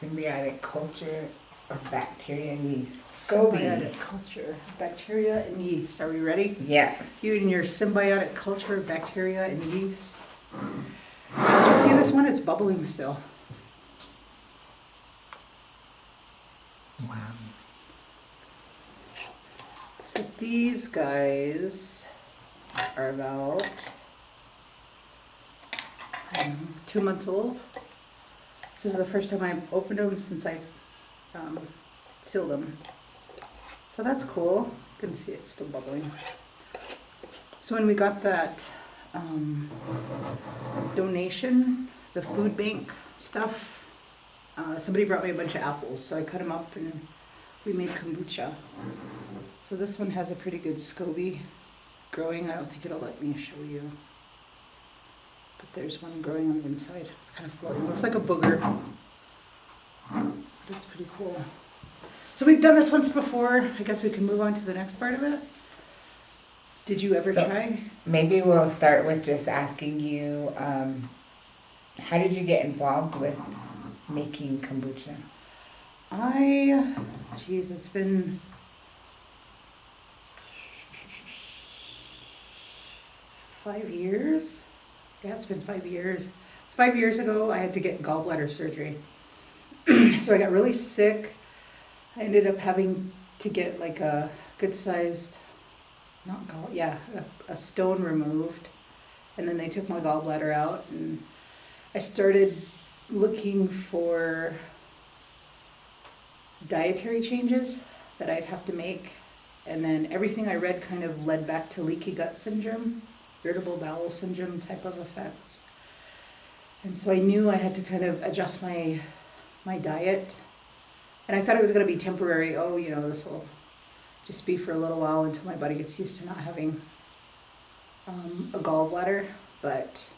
Symbiotic culture of bacteria and yeast. Scoby. Symbiotic culture, bacteria and yeast. Are we ready? Yeah. You and your symbiotic culture of bacteria and yeast. Did you see this one? It's bubbling still. Wow. So these guys are about 2 months old. This is the first time I've opened them since I sealed them. So that's cool. You can see it's still bubbling. So when we got that donation, the food bank stuff, somebody brought me a bunch of apples, so I cut them up and we made kombucha. So this one has a pretty good Scoby growing. I don't think it'll let me show you. But there's one growing on the inside. It's kind of floating. It looks like a booger. That's pretty cool. So we've done this once before. I guess we can move on to the next part of it. Did you ever try? Maybe we'll start with just asking you, how did you get involved with making kombucha? It's been 5 years. Yeah, it's been 5 years. 5 years ago, I had to get gallbladder surgery. So I got really sick. I ended up having to get like a good-sized, a stone removed. And then they took my gallbladder out, and I started looking for dietary changes that I'd have to make. And then everything I read kind of led back to leaky gut syndrome, irritable bowel syndrome type of effects. And so I knew I had to kind of adjust my diet. And I thought it was going to be temporary. This will just be for a little while until my body gets used to not having a gallbladder. But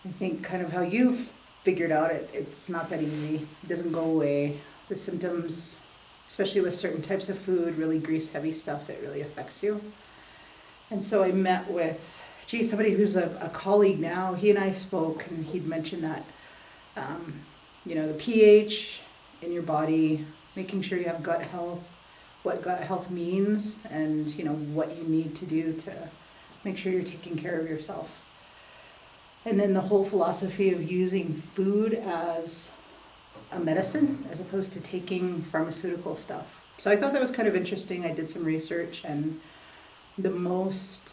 I think kind of how you've figured out it's not that easy. It doesn't go away. The symptoms, especially with certain types of food, really grease-heavy stuff, it really affects you. And so I met with, somebody who's a colleague now. He and I spoke, and he'd mentioned that, the pH in your body, making sure you have gut health, what gut health means, and, what you need to do to make sure you're taking care of yourself. And then the whole philosophy of using food as a medicine as opposed to taking pharmaceutical stuff. So I thought that was kind of interesting. I did some research, and the most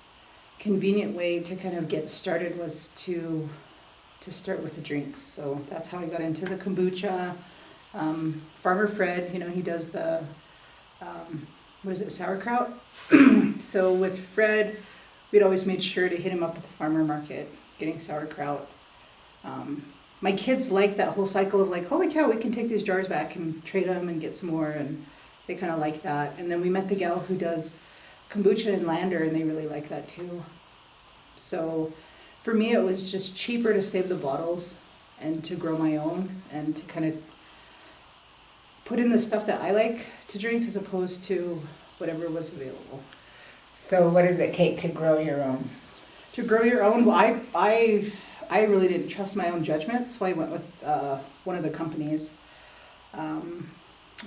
convenient way to kind of get started was to start with the drinks. So that's how I got into the kombucha. Farmer Fred, he does the, sauerkraut? So with Fred, we'd always made sure to hit him up at the farmer market, getting sauerkraut. My kids like that whole cycle of like, holy cow, we can take these jars back and trade them and get some more, and they kind of like that. And then we met the gal who does kombucha in Lander, and they really like that too. So for me, it was just cheaper to save the bottles and to grow my own and to kind of put in the stuff that I like to drink as opposed to whatever was available. So what does it take to grow your own? To grow your own, well, I really didn't trust my own judgment, so I went with one of the companies.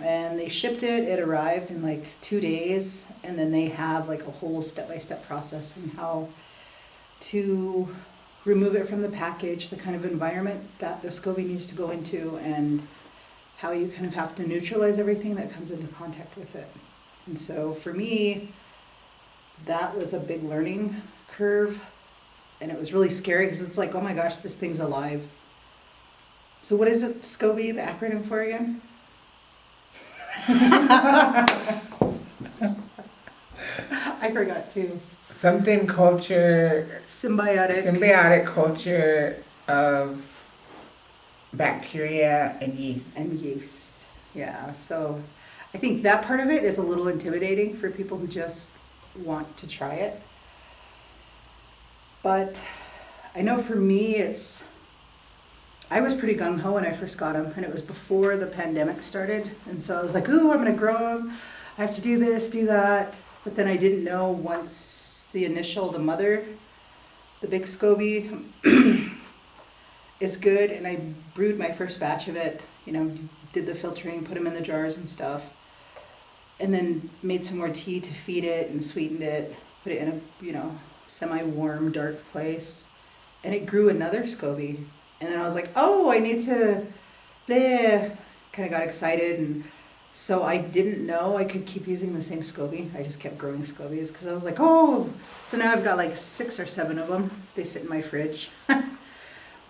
And they shipped it. It arrived in like 2 days, and then they have like a whole step-by-step process on how to remove it from the package, the kind of environment that the Scoby needs to go into, and how you kind of have to neutralize everything that comes into contact with it. And so for me, that was a big learning curve, and it was really scary because it's like, oh my gosh, this thing's alive. So what is it, Scoby, the acronym for again? I forgot too. Something culture. Symbiotic culture of bacteria and yeast. Yeah, so I think that part of it is a little intimidating for people who just want to try it. But I know for me, I was pretty gung-ho when I first got them, and it was before the pandemic started. And so I was like, ooh, I'm going to grow them. I have to do this, do that. But then I didn't know once the mother, the big Scoby, is good. And I brewed my first batch of it, did the filtering, put them in the jars and stuff. And then made some more tea to feed it and sweetened it, put it in a, semi-warm, dark place. And it grew another Scoby. And then I was like, oh, I need to, kind of got excited. And so I didn't know I could keep using the same Scoby. I just kept growing Scobies because I was like, oh, so now I've got like 6 or 7 of them. They sit in my fridge.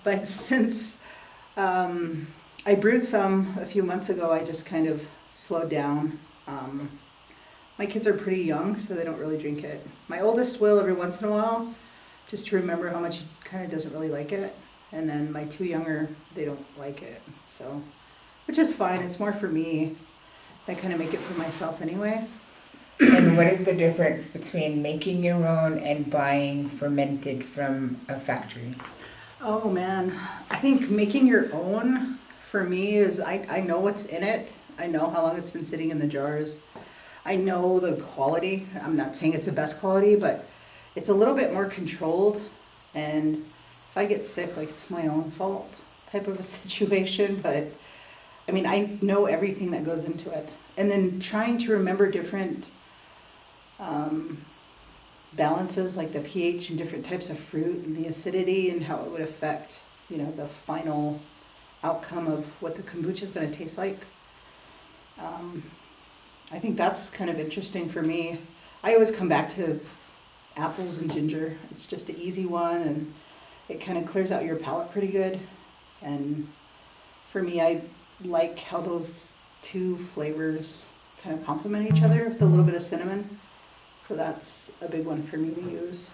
But since I brewed some a few months ago, I just kind of slowed down. My kids are pretty young, so they don't really drink it. My oldest will every once in a while, just to remember how much he kind of doesn't really like it. And then my 2 younger, they don't like it. So, which is fine. It's more for me. I kind of make it for myself anyway. And what is the difference between making your own and buying fermented from a factory? Oh man, I think making your own for me is I know what's in it. I know how long it's been sitting in the jars. I know the quality. I'm not saying it's the best quality, but it's a little bit more controlled. And if I get sick, like it's my own fault type of a situation. But I mean, I know everything that goes into it. And then trying to remember different balances, like the pH and different types of fruit and the acidity and how it would affect, the final outcome of what the kombucha is going to taste like. I think that's kind of interesting for me. I always come back to apples and ginger. It's just an easy one, and it kind of clears out your palate pretty good. And for me, I like how those 2 flavors kind of complement each other with a little bit of cinnamon. So that's a big one for me to use.